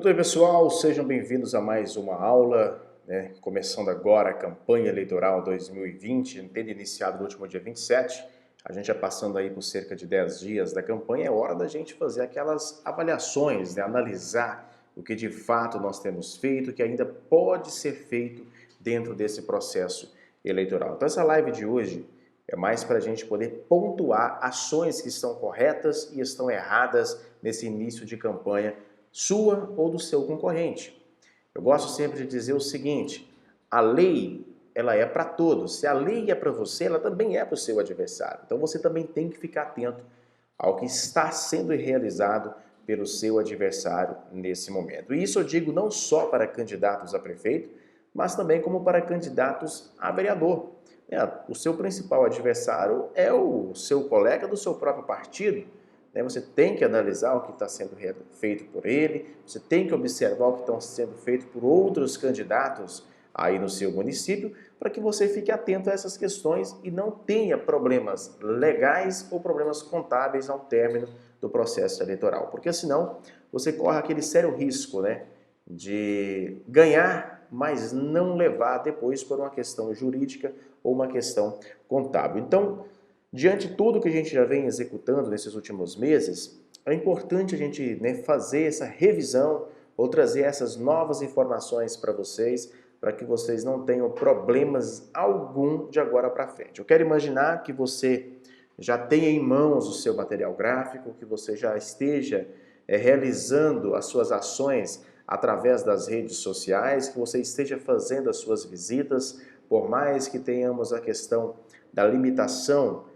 Muito bem, pessoal, sejam bem-vindos a mais uma aula, né? Começando agora a campanha eleitoral 2020, tendo iniciado no último dia 27, a gente já passando aí por cerca de 10 dias da campanha, é hora da gente fazer aquelas avaliações, né? Analisar o que de fato nós temos feito, o que ainda pode ser feito dentro desse processo eleitoral. Então essa live de hoje é mais para a gente poder pontuar ações que estão corretas e estão erradas nesse início de campanha sua ou do seu concorrente. Eu gosto sempre de dizer o seguinte, a lei ela é para todos. Se a lei é para você, ela também é para o seu adversário. Então você também tem que ficar atento ao que está sendo realizado pelo seu adversário nesse momento. E isso eu digo não só para candidatos a prefeito, mas também como para candidatos a vereador. O seu principal adversário é o seu colega do seu próprio partido. Você tem que analisar o que está sendo feito por ele, você tem que observar o que está sendo feito por outros candidatos aí no seu município, para que você fique atento a essas questões e não tenha problemas legais ou problemas contábeis ao término do processo eleitoral. Porque senão você corre aquele sério risco, né, de ganhar, mas não levar depois por uma questão jurídica ou uma questão contábil. Então, diante de tudo que a gente já vem executando nesses últimos meses, é importante a gente, né, fazer essa revisão ou trazer essas novas informações para que vocês não tenham problemas algum de agora para frente. Eu quero imaginar que você já tenha em mãos o seu material gráfico, que você já esteja realizando as suas ações através das redes sociais, que você esteja fazendo as suas visitas, por mais que tenhamos a questão da limitação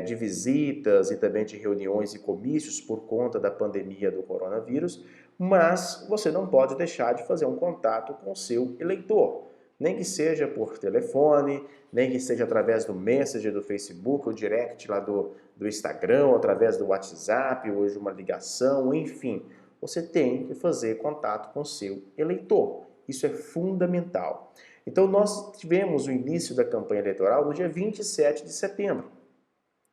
de visitas e também de reuniões e comícios por conta da pandemia do coronavírus, mas você não pode deixar de fazer um contato com o seu eleitor, nem que seja por telefone, nem que seja através do Messenger do Facebook, ou direct lá do Instagram, ou através do WhatsApp, ou de uma ligação, enfim, você tem que fazer contato com o seu eleitor. Isso é fundamental. Então nós tivemos o início da campanha eleitoral no dia 27 de setembro.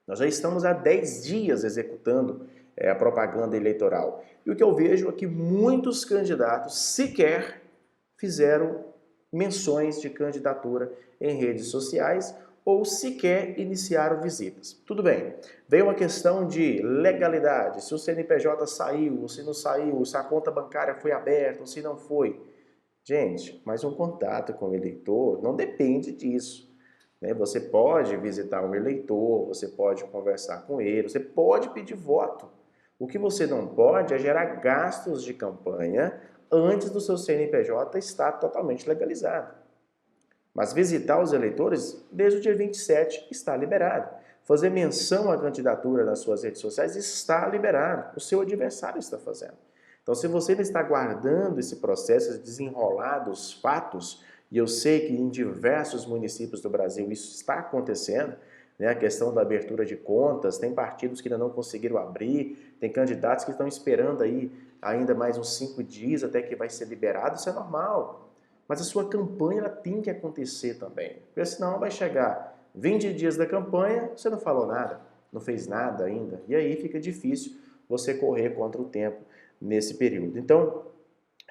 Nós já estamos há 10 dias executando a propaganda eleitoral. E o que eu vejo é que muitos candidatos sequer fizeram menções de candidatura em redes sociais ou sequer iniciaram visitas. Tudo bem, veio uma questão de legalidade, se o CNPJ saiu, ou se não saiu, se a conta bancária foi aberta ou se não foi. Gente, mas um contato com o eleitor não depende disso. Você pode visitar um eleitor, você pode conversar com ele, você pode pedir voto. O que você não pode é gerar gastos de campanha antes do seu CNPJ estar totalmente legalizado. Mas visitar os eleitores, desde o dia 27, está liberado. Fazer menção à candidatura nas suas redes sociais está liberado. O seu adversário está fazendo. Então, se você não está guardando esse processo, desenrolar dos fatos, e eu sei que em diversos municípios do Brasil isso está acontecendo, né? A questão da abertura de contas, tem partidos que ainda não conseguiram abrir, tem candidatos que estão esperando aí ainda mais uns 5 dias até que vai ser liberado, isso é normal. Mas a sua campanha ela tem que acontecer também, porque senão vai chegar 20 dias da campanha, você não falou nada, não fez nada ainda, e aí fica difícil você correr contra o tempo nesse período. Então,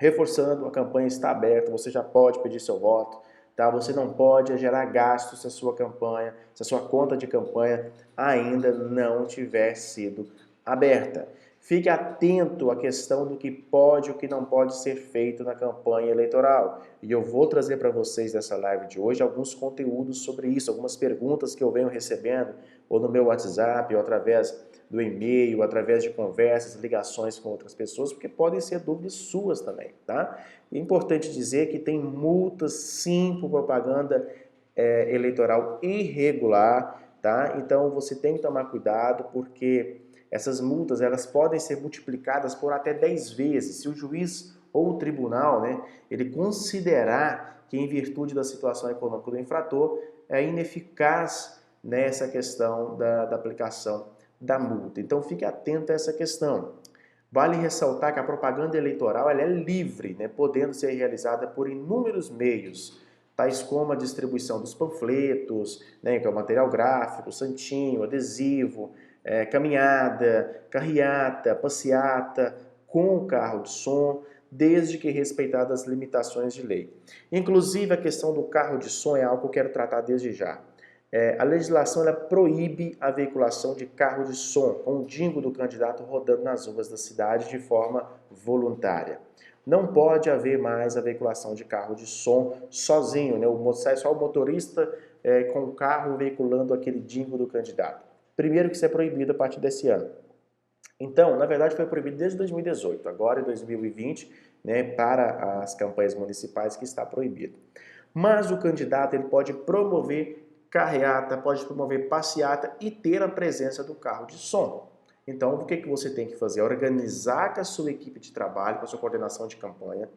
reforçando, a campanha está aberta, você já pode pedir seu voto, tá? Você não pode gerar gastos se a sua campanha, se a sua conta de campanha ainda não tiver sido aberta. Fique atento à questão do que pode e o que não pode ser feito na campanha eleitoral. E eu vou trazer para vocês nessa live de hoje alguns conteúdos sobre isso, algumas perguntas que eu venho recebendo, ou no meu WhatsApp, ou através do e-mail, através de conversas, ligações com outras pessoas, porque podem ser dúvidas suas também, tá? É importante dizer que tem multas, sim, por propaganda eleitoral irregular, tá? Então você tem que tomar cuidado, porque essas multas elas podem ser multiplicadas por até 10 vezes. Se o juiz ou o tribunal, né, ele considerar que em virtude da situação econômica do infrator é ineficaz nessa questão da aplicação da multa. Então fique atento a essa questão. Vale ressaltar que a propaganda eleitoral ela é livre, né, podendo ser realizada por inúmeros meios, tais como a distribuição dos panfletos, né, que é o material gráfico, santinho, adesivo, caminhada, carreata, passeata, com o carro de som, desde que respeitadas as limitações de lei. Inclusive, a questão do carro de som é algo que eu quero tratar desde já. A legislação ela proíbe a veiculação de carro de som com o dingo do candidato rodando nas ruas da cidade de forma voluntária. Não pode haver mais a veiculação de carro de som sozinho, né? Sai só o motorista com o carro veiculando aquele dingo do candidato. Primeiro que isso é proibido a partir desse ano. Então, na verdade, foi proibido desde 2018, agora em 2020, né, para as campanhas municipais que está proibido. Mas o candidato ele pode promover carreata, pode promover passeata e ter a presença do carro de som. Então, o que você tem que fazer? Organizar com a sua equipe de trabalho, com a sua coordenação de campanha,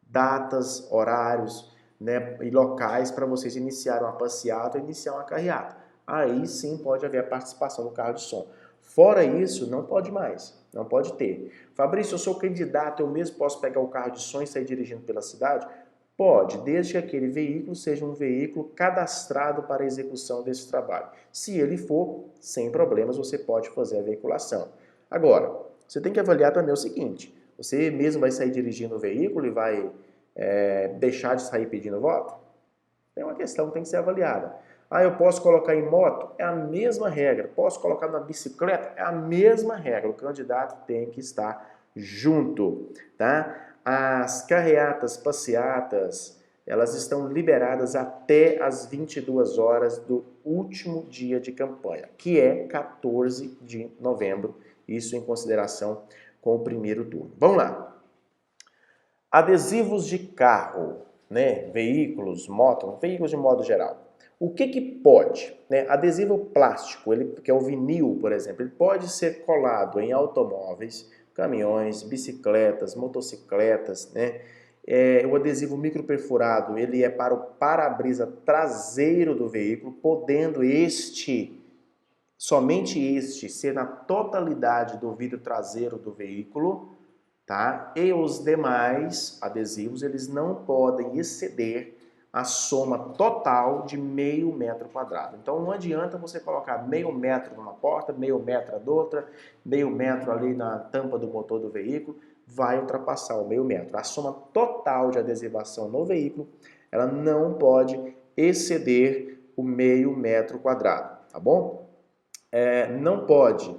datas, horários, né, e locais para vocês iniciarem uma passeata ou iniciar uma carreata. Aí sim pode haver a participação do carro de som. Fora isso, não pode mais, não pode ter. Fabrício, eu sou candidato, eu mesmo posso pegar o carro de som e sair dirigindo pela cidade? Pode, desde que aquele veículo seja um veículo cadastrado para a execução desse trabalho. Se ele for, sem problemas, você pode fazer a veiculação. Agora, você tem que avaliar também o seguinte, você mesmo vai sair dirigindo o veículo e vai deixar de sair pedindo voto? É uma questão que tem que ser avaliada. Ah, eu posso colocar em moto? É a mesma regra. Posso colocar na bicicleta? É a mesma regra. O candidato tem que estar junto, tá? As carreatas, passeatas, elas estão liberadas até as 22 horas do último dia de campanha, que é 14 de novembro, isso em consideração com o primeiro turno. Vamos lá. Adesivos de carro, né? Veículos, moto, veículos de modo geral. O que pode? Né? Adesivo plástico, que é o vinil, por exemplo, ele pode ser colado em automóveis, caminhões, bicicletas, motocicletas, né? O adesivo microperfurado, ele é para o para-brisa traseiro do veículo, podendo somente este, ser na totalidade do vidro traseiro do veículo, tá? E os demais adesivos, eles não podem exceder a soma total de meio metro quadrado. Então não adianta você colocar meio metro numa porta, meio metro na outra, meio metro ali na tampa do motor do veículo, vai ultrapassar o meio metro. A soma total de adesivação no veículo, ela não pode exceder o meio metro quadrado, tá bom? Não pode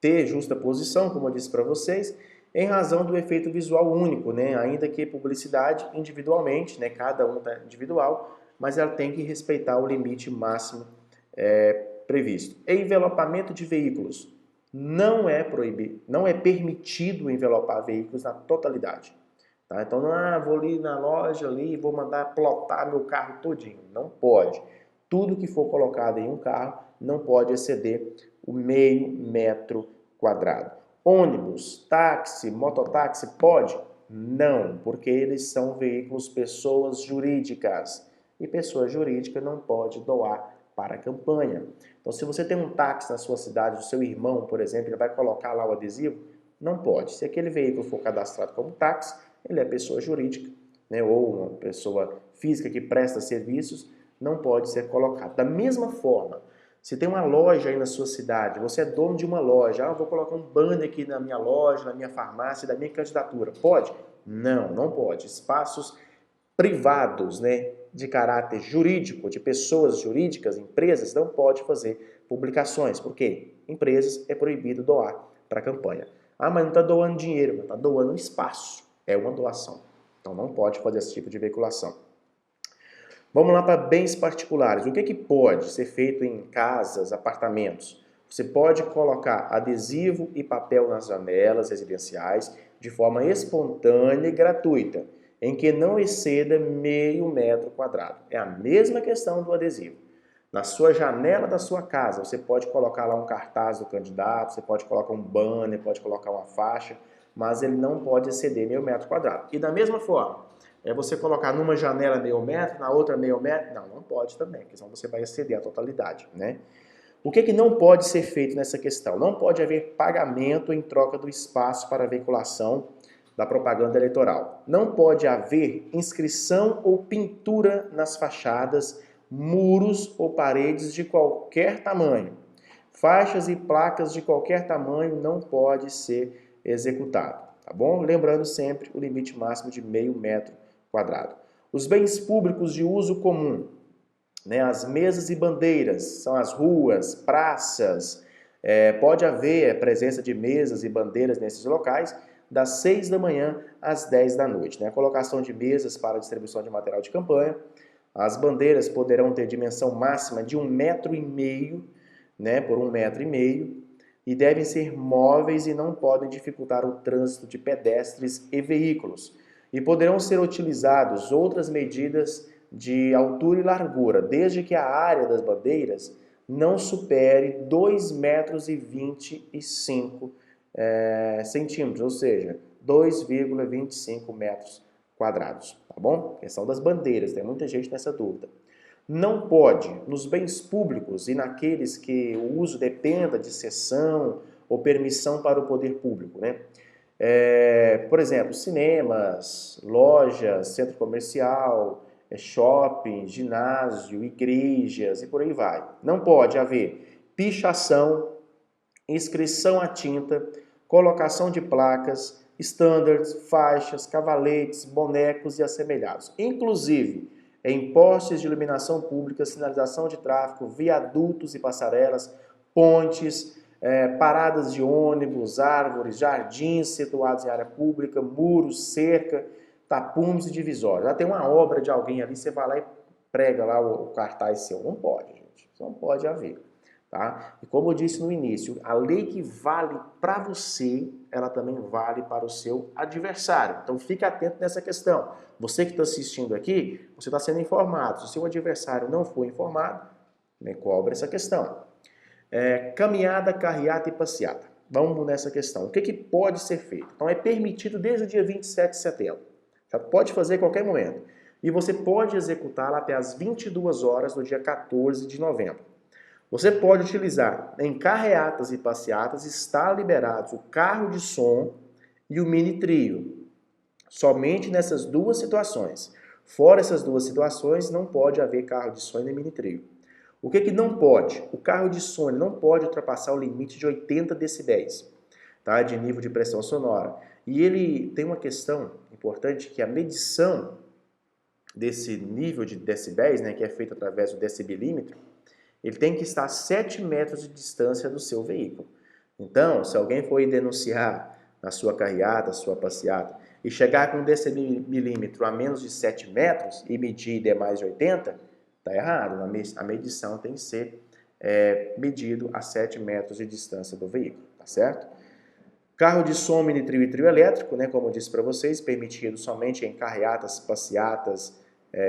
ter justa posição, como eu disse para vocês, em razão do efeito visual único, né? Ainda que publicidade individualmente, né? Cada um está individual, mas ela tem que respeitar o limite máximo previsto. Envelopamento de veículos. Não é proibido, não é permitido envelopar veículos na totalidade. Tá? Então, vou ali na loja ali e vou mandar plotar meu carro todinho. Não pode. Tudo que for colocado em um carro não pode exceder o meio metro quadrado. Ônibus, táxi, mototáxi, pode? Não, porque eles são veículos pessoas jurídicas. E pessoa jurídica não pode doar para a campanha. Então, se você tem um táxi na sua cidade, o seu irmão, por exemplo, ele vai colocar lá o adesivo, não pode. Se aquele veículo for cadastrado como táxi, ele é pessoa jurídica, né, ou uma pessoa física que presta serviços, não pode ser colocado. Da mesma forma, se tem uma loja aí na sua cidade, você é dono de uma loja, eu vou colocar um banner aqui na minha loja, na minha farmácia, da minha candidatura. Pode? Não, não pode. Espaços privados, né, de caráter jurídico, de pessoas jurídicas, empresas, não pode fazer publicações. Por quê? Empresas é proibido doar para a campanha. Ah, mas não está doando dinheiro, está doando um espaço. É uma doação. Então não pode fazer esse tipo de veiculação. Vamos lá para bens particulares. O que pode ser feito em casas, apartamentos? Você pode colocar adesivo e papel nas janelas residenciais de forma espontânea e gratuita, em que não exceda meio metro quadrado. É a mesma questão do adesivo. Na sua janela da sua casa, você pode colocar lá um cartaz do candidato, você pode colocar um banner, pode colocar uma faixa, mas ele não pode exceder meio metro quadrado. E da mesma forma, você colocar numa janela meio metro, na outra meio metro, não pode também, porque senão você vai exceder a totalidade, né? O que não pode ser feito nessa questão? Não pode haver pagamento em troca do espaço para a veiculação da propaganda eleitoral. Não pode haver inscrição ou pintura nas fachadas, muros ou paredes de qualquer tamanho. Faixas e placas de qualquer tamanho não pode ser executado. Tá tá bom? Lembrando sempre o limite máximo de meio metro quadrado. Os bens públicos de uso comum, né, as mesas e bandeiras, são as ruas, praças, pode haver presença de mesas e bandeiras nesses locais, das 6 da manhã às 10 da noite. Né? A colocação de mesas para distribuição de material de campanha. As bandeiras poderão ter dimensão máxima de 1,5 m, né, por 1,5 m, e devem ser móveis e não podem dificultar o trânsito de pedestres e veículos. E poderão ser utilizadas outras medidas de altura e largura, desde que a área das bandeiras não supere 2,25 centímetros, ou seja, 2,25 metros quadrados, tá bom? Questão das bandeiras, tem muita gente nessa dúvida. Não pode, nos bens públicos e naqueles que o uso dependa de cessão ou permissão para o poder público, né? Por exemplo, cinemas, lojas, centro comercial, shopping, ginásio, igrejas e por aí vai. Não pode haver pichação, inscrição à tinta, colocação de placas, standards, faixas, cavaletes, bonecos e assemelhados. Inclusive, em postes de iluminação pública, sinalização de tráfego, viadutos e passarelas, pontes, paradas de ônibus, árvores, jardins situados em área pública, muros, cerca, tapumes e divisórios. Já tem uma obra de alguém ali, você vai lá e prega lá o cartaz seu. Não pode, gente. Isso não pode haver. Tá? E como eu disse no início, a lei que vale para você, ela também vale para o seu adversário. Então fique atento nessa questão. Você que está assistindo aqui, você está sendo informado. Se o seu adversário não for informado, nem cobra essa questão. Caminhada, carreata e passeata. Vamos nessa questão. O que pode ser feito? Então é permitido desde o dia 27 de setembro. Já pode fazer a qualquer momento. E você pode executá-la até as 22 horas do dia 14 de novembro. Você pode utilizar em carreatas e passeatas, está liberados o carro de som e o mini trio. Somente nessas duas situações. Fora essas duas situações, não pode haver carro de som e mini trio. O que não pode? O carro de som não pode ultrapassar o limite de 80 decibéis, tá? De nível de pressão sonora. E ele tem uma questão importante, que a medição desse nível de decibéis, né, que é feita através do decibelímetro, ele tem que estar a 7 metros de distância do seu veículo. Então, se alguém for denunciar na sua carreata, sua passeata, e chegar com um decibelímetro a menos de 7 metros e medir e der mais de 80, está errado. A medição tem que ser medido a 7 metros de distância do veículo, tá certo? Carro de som, mini trio e trio elétrico, né, como eu disse para vocês, permitido somente em carreatas, passeatas,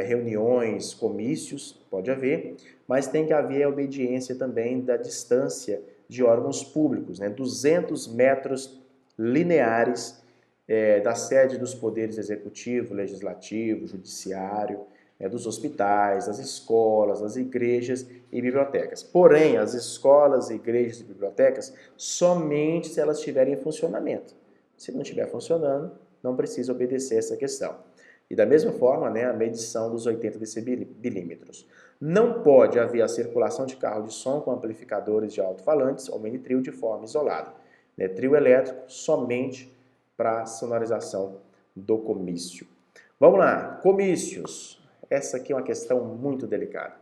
reuniões, comícios, pode haver, mas tem que haver a obediência também da distância de órgãos públicos, né? 200 metros lineares da sede dos poderes executivo, legislativo, judiciário, dos hospitais, das escolas, das igrejas e bibliotecas. Porém, as escolas, igrejas e bibliotecas, somente se elas estiverem em funcionamento. Se não estiver funcionando, não precisa obedecer essa questão. E da mesma forma, né, a medição dos 80 decibelímetros. Não pode haver a circulação de carro de som com amplificadores de alto-falantes ou mini trio de forma isolada. Né, trio elétrico somente para sonorização do comício. Vamos lá, comícios. Essa aqui é uma questão muito delicada.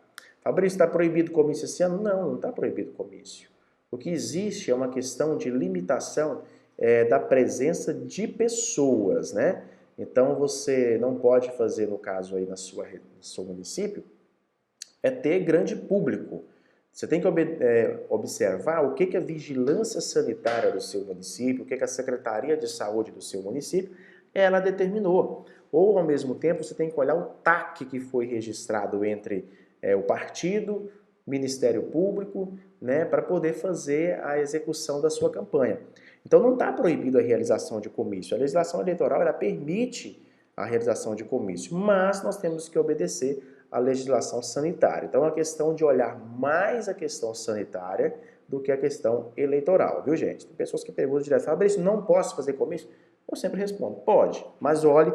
Fabrício, está proibido comício esse ano? Não, não está proibido comício. O que existe é uma questão de limitação da presença de pessoas, né? Então, você não pode fazer, no caso aí no seu município, ter grande público. Você tem que observar o que a vigilância sanitária do seu município, o que a Secretaria de Saúde do seu município, ela determinou. Ou, ao mesmo tempo, você tem que olhar o TAC que foi registrado entre o partido, Ministério Público, né, para poder fazer a execução da sua campanha. Então não está proibido a realização de comício. A legislação eleitoral ela permite a realização de comício, mas nós temos que obedecer à legislação sanitária. Então é uma questão de olhar mais a questão sanitária do que a questão eleitoral, viu gente? Tem pessoas que perguntam direto, Fabrício, não posso fazer comício? Eu sempre respondo, pode, mas olhe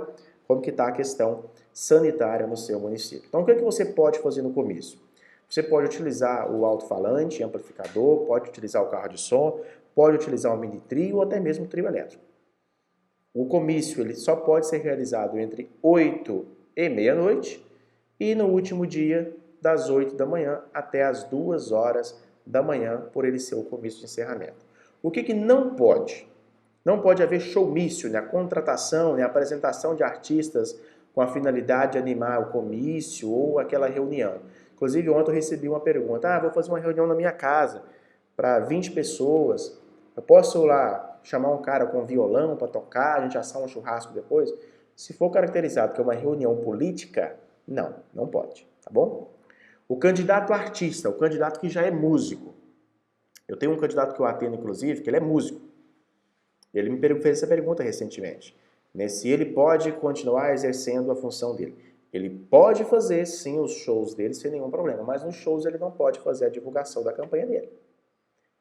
como que está a questão sanitária no seu município. Então o que você pode fazer no comício? Você pode utilizar o alto-falante, amplificador, pode utilizar o carro de som, pode utilizar o mini trio ou até mesmo o trio elétrico. O comício ele só pode ser realizado entre 8 e meia-noite e no último dia, das 8 da manhã até as 2 horas da manhã, por ele ser o comício de encerramento. O que não pode? Não pode haver showmício, né? A contratação, né? A apresentação de artistas com a finalidade de animar o comício ou aquela reunião. Inclusive, ontem eu recebi uma pergunta, vou fazer uma reunião na minha casa para 20 pessoas, eu posso lá chamar um cara com violão para tocar, a gente assar um churrasco depois? Se for caracterizado que é uma reunião política, não pode, tá bom? O candidato artista, o candidato que já é músico. Eu tenho um candidato que eu atendo, inclusive, que ele é músico. Ele me fez essa pergunta recentemente, né? Se ele pode continuar exercendo a função dele. Ele pode fazer, sim, os shows dele sem nenhum problema, mas nos shows ele não pode fazer a divulgação da campanha dele.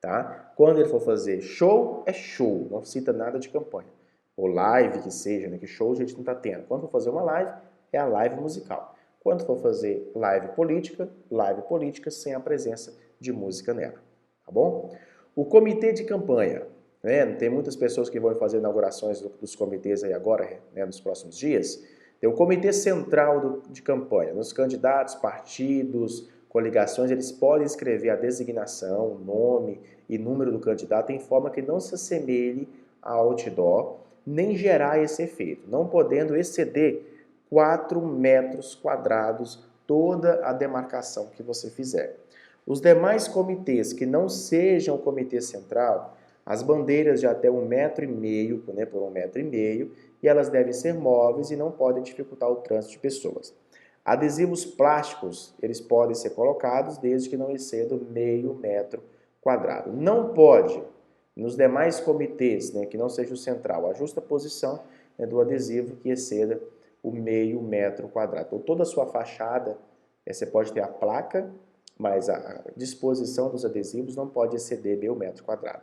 Tá? Quando ele for fazer show, é show, não cita nada de campanha. Ou live que seja, né? Que show a gente não está tendo. Quando for fazer uma live, é a live musical. Quando for fazer live política sem a presença de música nela. Tá bom? O comitê de campanha, né? Tem muitas pessoas que vão fazer inaugurações dos comitês aí agora, né? Nos próximos dias. Tem o comitê central de campanha, nos candidatos, partidos, coligações, eles podem escrever a designação, nome e número do candidato em forma que não se assemelhe a outdoor, nem gerar esse efeito, não podendo exceder 4 metros quadrados toda a demarcação que você fizer. Os demais comitês que não sejam o comitê central, as bandeiras de até 1,5 m, né, por 1,5 m, e elas devem ser móveis e não podem dificultar o trânsito de pessoas. Adesivos plásticos, eles podem ser colocados desde que não excedam 0,5 metro quadrado. Não pode, nos demais comitês, né, que não seja o central, a justa posição, né, do adesivo que exceda o 0,5 metro quadrado. Então, toda a sua fachada, você pode ter a placa, mas a disposição dos adesivos não pode exceder 0,5 metro quadrado.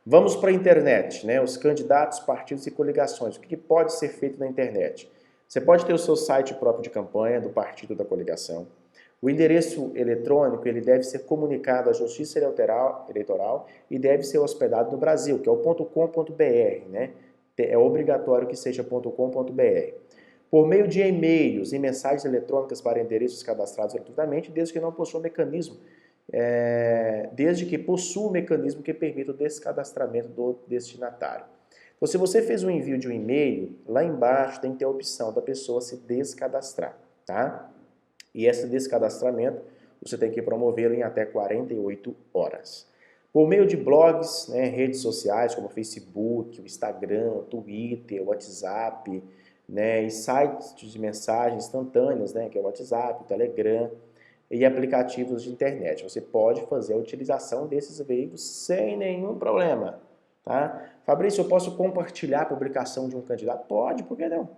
Vamos para a internet, né, os candidatos, partidos e coligações. O que pode ser feito na internet? Você pode ter o seu site próprio de campanha, do partido da coligação. O endereço eletrônico ele deve ser comunicado à Justiça Eleitoral e deve ser hospedado no Brasil, que é o .com.br, né? É obrigatório que seja .com.br. Por meio de e-mails e mensagens eletrônicas para endereços cadastrados gratuitamente, desde que possua um mecanismo que permita o descadastramento do destinatário. Então, se você fez um envio de um e-mail, lá embaixo tem que ter a opção da pessoa se descadastrar, tá? E esse descadastramento, você tem que promovê-lo em até 48 horas. Por meio de blogs, né, redes sociais como Facebook, o Instagram, Twitter, WhatsApp, né, e sites de mensagens instantâneas, né, que é o WhatsApp, o Telegram, e aplicativos de internet. Você pode fazer a utilização desses veículos sem nenhum problema. Tá? Fabrício, eu posso compartilhar a publicação de um candidato? Pode, por que não?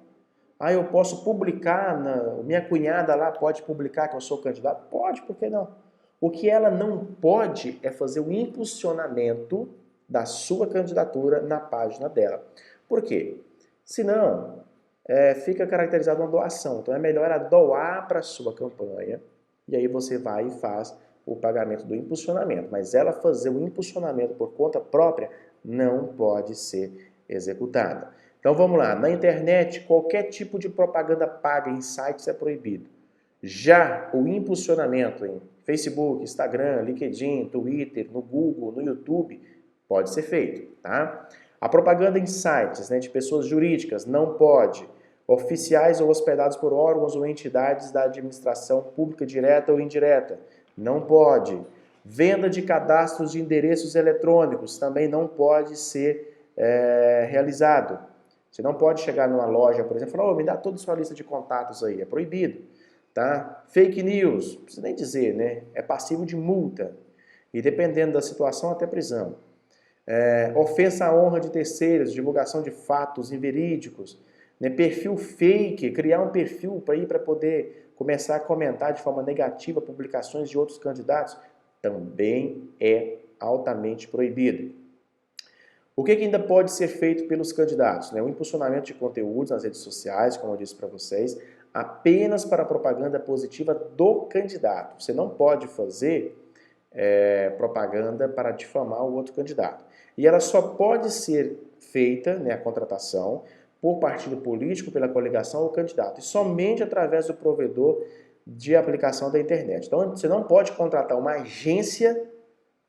Eu posso publicar, minha cunhada lá pode publicar que eu sou candidato? Pode, por que não? O que ela não pode é fazer o impulsionamento da sua candidatura na página dela. Por quê? Senão, fica caracterizado uma doação. Então é melhor ela doar para a sua campanha e aí você vai e faz o pagamento do impulsionamento. Mas ela fazer o impulsionamento por conta própria não pode ser executada. Então vamos lá, na internet qualquer tipo de propaganda paga em sites é proibido. Já o impulsionamento em Facebook, Instagram, LinkedIn, Twitter, no Google, no YouTube, pode ser feito, tá? A propaganda em sites, né, de pessoas jurídicas não pode. Oficiais ou hospedados por órgãos ou entidades da administração pública direta ou indireta, não pode. Venda de cadastros de endereços eletrônicos também não pode ser realizado. Você não pode chegar numa loja, por exemplo, e falar, me dá toda a sua lista de contatos aí, é proibido. Tá? Fake news, não precisa nem dizer, né? É passivo de multa. E dependendo da situação, até prisão. Ofensa à honra de terceiros, divulgação de fatos inverídicos, né? Perfil fake, criar um perfil para poder começar a comentar de forma negativa publicações de outros candidatos, também é altamente proibido. O que ainda pode ser feito pelos candidatos? O impulsionamento de conteúdos nas redes sociais, como eu disse para vocês, apenas para a propaganda positiva do candidato. Você não pode fazer propaganda para difamar o outro candidato. E ela só pode ser feita, a contratação, por partido político, pela coligação ou candidato, e somente através do provedor de aplicação da internet. Então, você não pode contratar uma agência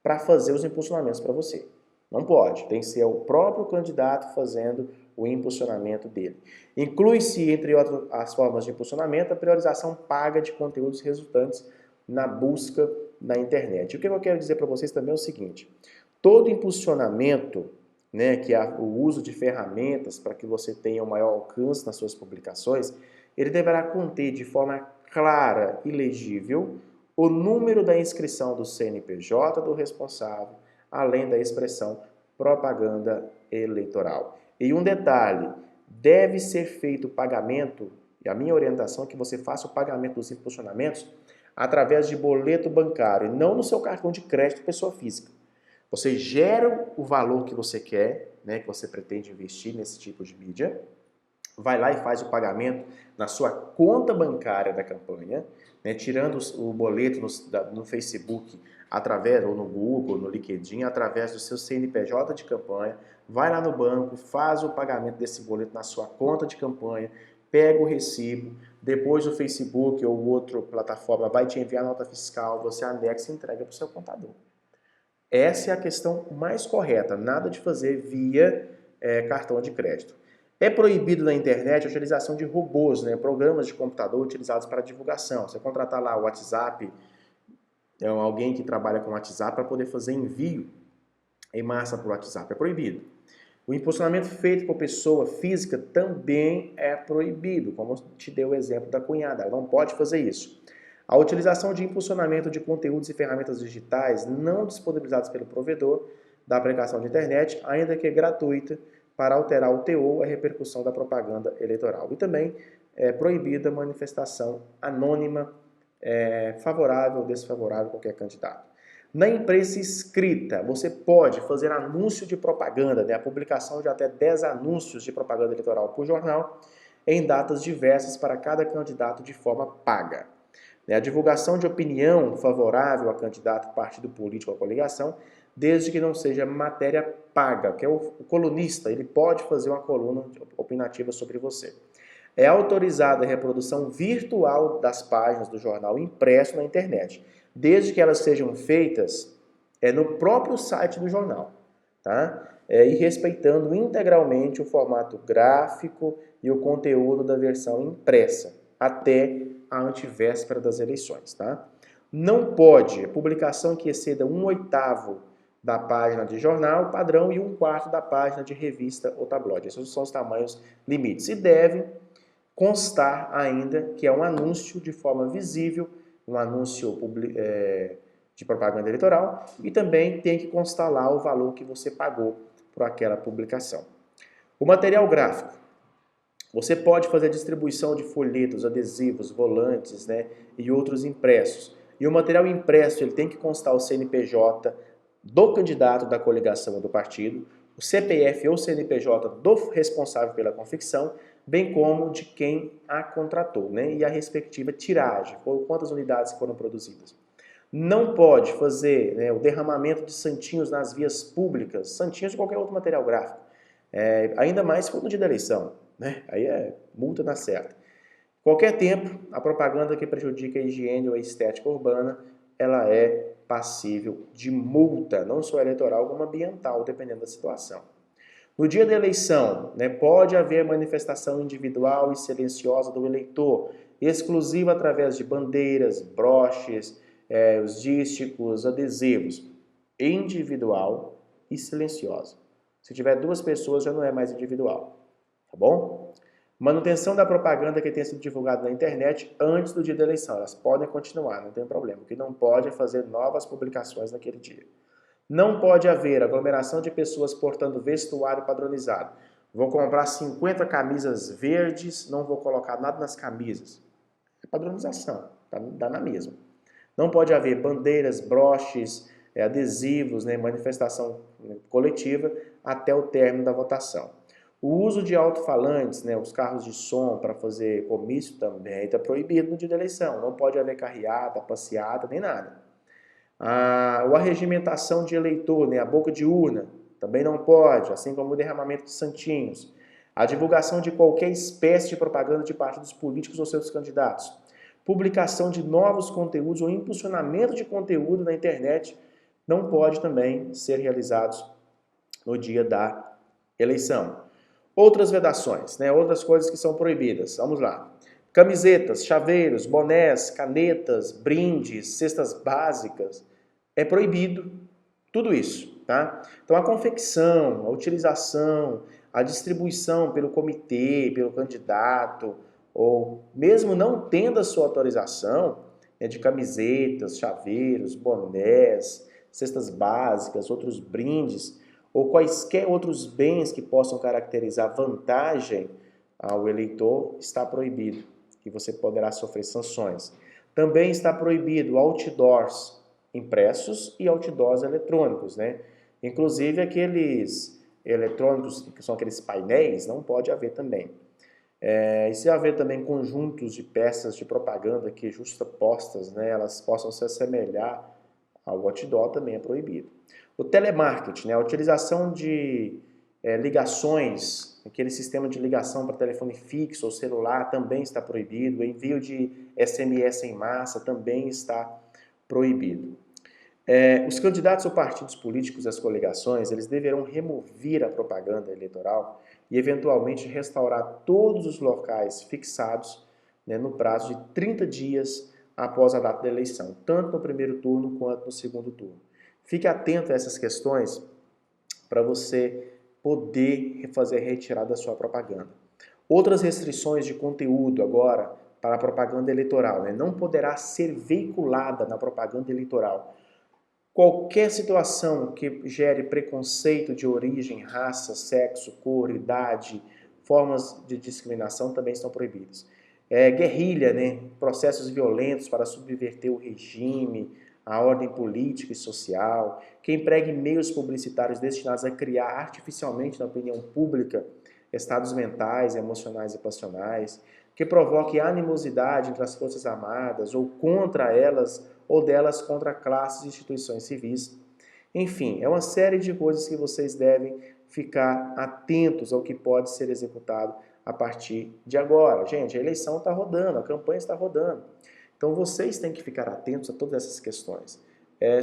para fazer os impulsionamentos para você. Não pode, tem que ser o próprio candidato fazendo o impulsionamento dele. Inclui-se, entre outras as formas de impulsionamento, a priorização paga de conteúdos resultantes na busca na internet. O que eu quero dizer para vocês também é o seguinte: todo impulsionamento, né, que é o uso de ferramentas para que você tenha um maior alcance nas suas publicações, ele deverá conter de forma clara e legível o número da inscrição do CNPJ do responsável, além da expressão propaganda eleitoral. E um detalhe, deve ser feito o pagamento, e a minha orientação é que você faça o pagamento dos impulsionamentos através de boleto bancário, e não no seu cartão de crédito pessoa física. Você gera o valor que você quer, né, que você pretende investir nesse tipo de mídia, vai lá e faz o pagamento na sua conta bancária da campanha, né, tirando o boleto no Facebook, através, ou no Google, no LinkedIn, através do seu CNPJ de campanha, vai lá no banco, faz o pagamento desse boleto na sua conta de campanha, pega o recibo, depois o Facebook ou outra plataforma vai te enviar a nota fiscal, você anexa e entrega para o seu contador. Essa é a questão mais correta, nada de fazer via cartão de crédito. É proibido na internet a utilização de robôs, né, programas de computador utilizados para divulgação. Você contratar lá o WhatsApp, alguém que trabalha com WhatsApp para poder fazer envio em massa para o WhatsApp, é proibido. O impulsionamento feito por pessoa física também é proibido, como eu te dei o exemplo da cunhada, ela não pode fazer isso. A utilização de impulsionamento de conteúdos e ferramentas digitais não disponibilizadas pelo provedor da aplicação de internet, ainda que gratuita, para alterar o teor ou a repercussão da propaganda eleitoral. E também é proibida a manifestação anônima, favorável ou desfavorável a qualquer candidato. Na imprensa escrita, você pode fazer anúncio de propaganda, né? A publicação de até 10 anúncios de propaganda eleitoral por jornal, em datas diversas para cada candidato de forma paga. A divulgação de opinião favorável a candidato, partido político ou coligação, desde que não seja matéria paga, que é o colunista, ele pode fazer uma coluna opinativa sobre você. É autorizada a reprodução virtual das páginas do jornal impresso na internet, desde que elas sejam feitas no próprio site do jornal, tá? E respeitando integralmente o formato gráfico e o conteúdo da versão impressa, até a antevéspera das eleições, tá? Não pode publicação que exceda 1/8 da página de jornal padrão e 1/4 da página de revista ou tabloide. Esses são os tamanhos limites. E deve constar ainda que é um anúncio de forma visível, um anúncio de propaganda eleitoral, e também tem que constar lá o valor que você pagou por aquela publicação. O material gráfico. Você pode fazer distribuição de folhetos, adesivos, volantes, né, e outros impressos. E o material impresso ele tem que constar o CNPJ do candidato da coligação ou do partido, o CPF ou CNPJ do responsável pela confecção, bem como de quem a contratou, né, e a respectiva tiragem, ou quantas unidades foram produzidas. Não pode fazer, né, o derramamento de santinhos nas vias públicas, santinhos de qualquer outro material gráfico, ainda mais se for no dia da eleição, né? Aí é multa na certa. Qualquer tempo, a propaganda que prejudica a higiene ou a estética urbana, ela é passível de multa, não só eleitoral, como ambiental, dependendo da situação. No dia da eleição, né, pode haver manifestação individual e silenciosa do eleitor, exclusiva através de bandeiras, broches, os dísticos, adesivos, individual e silenciosa. Se tiver 2 pessoas, já não é mais individual. Tá bom? Manutenção da propaganda que tenha sido divulgada na internet antes do dia da eleição. Elas podem continuar, não tem problema. O que não pode é fazer novas publicações naquele dia. Não pode haver aglomeração de pessoas portando vestuário padronizado. Vou comprar 50 camisas verdes, não vou colocar nada nas camisas. É padronização, dá na mesma. Não pode haver bandeiras, broches, adesivos, né, manifestação coletiva até o término da votação. O uso de alto-falantes, né, os carros de som para fazer comício também está proibido no dia da eleição. Não pode haver carreata, passeata, nem nada. A arregimentação de eleitor, né, a boca de urna, também não pode, assim como o derramamento de santinhos. A divulgação de qualquer espécie de propaganda de partidos políticos ou seus candidatos. Publicação de novos conteúdos ou impulsionamento de conteúdo na internet não pode também ser realizados no dia da eleição. Outras vedações, né? Outras coisas que são proibidas. Vamos lá. Camisetas, chaveiros, bonés, canetas, brindes, cestas básicas. É proibido tudo isso, tá? Então a confecção, a utilização, a distribuição pelo comitê, pelo candidato, ou mesmo não tendo a sua autorização, né, de camisetas, chaveiros, bonés, cestas básicas, outros brindes, ou quaisquer outros bens que possam caracterizar vantagem ao eleitor, está proibido, e você poderá sofrer sanções. Também está proibido outdoors impressos e outdoors eletrônicos, né? Inclusive aqueles eletrônicos, que são aqueles painéis, não pode haver também. E se haver também conjuntos de peças de propaganda que justapostas, né, elas possam se assemelhar ao outdoor, também é proibido. O telemarketing, né, a utilização de ligações, aquele sistema de ligação para telefone fixo ou celular também está proibido. O envio de SMS em massa também está proibido. Os candidatos ou partidos políticos e as coligações, eles deverão remover a propaganda eleitoral e eventualmente restaurar todos os locais fixados, né, no prazo de 30 dias após a data da eleição, tanto no primeiro turno quanto no segundo turno. Fique atento a essas questões para você poder fazer a retirada da sua propaganda. Outras restrições de conteúdo agora para a propaganda eleitoral, né? Não poderá ser veiculada na propaganda eleitoral qualquer situação que gere preconceito de origem, raça, sexo, cor, idade, formas de discriminação também estão proibidas. Guerrilha, né? Processos violentos para subverter o regime, a ordem política e social, que empregue meios publicitários destinados a criar artificialmente na opinião pública estados mentais, emocionais e passionais, que provoque animosidade entre as Forças Armadas ou contra elas ou delas contra classes e instituições civis. Enfim, é uma série de coisas que vocês devem ficar atentos ao que pode ser executado a partir de agora. Gente, a eleição está rodando, a campanha está rodando. Então vocês têm que ficar atentos a todas essas questões.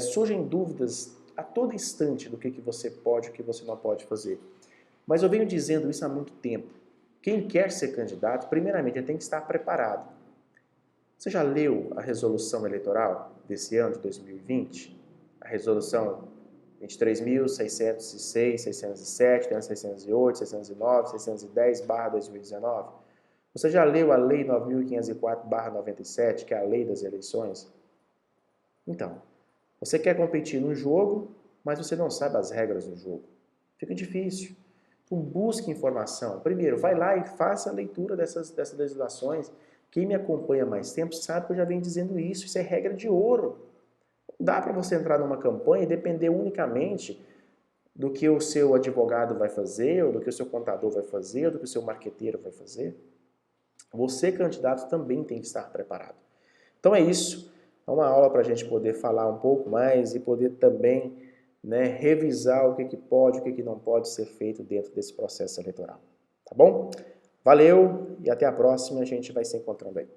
Surgem dúvidas a todo instante do que você pode e o que você não pode fazer. Mas eu venho dizendo isso há muito tempo. Quem quer ser candidato, primeiramente, tem que estar preparado. Você já leu a resolução eleitoral desse ano de 2020? A resolução 23.606, 607, 608, 609, 610/2019? Você já leu a Lei 9.504/97, que é a Lei das Eleições? Então, você quer competir no jogo, mas você não sabe as regras do jogo. Fica difícil. Então, busque informação. Primeiro, vai lá e faça a leitura dessas legislações. Quem me acompanha há mais tempo sabe que eu já venho dizendo isso. Isso é regra de ouro. Não dá para você entrar numa campanha e depender unicamente do que o seu advogado vai fazer, ou do que o seu contador vai fazer, ou do que o seu marqueteiro vai fazer. Você, candidato, também tem que estar preparado. Então é isso. É uma aula para a gente poder falar um pouco mais e poder também, né, revisar o que pode e o que não pode ser feito dentro desse processo eleitoral. Tá bom? Valeu e até a próxima. A gente vai se encontrando aí.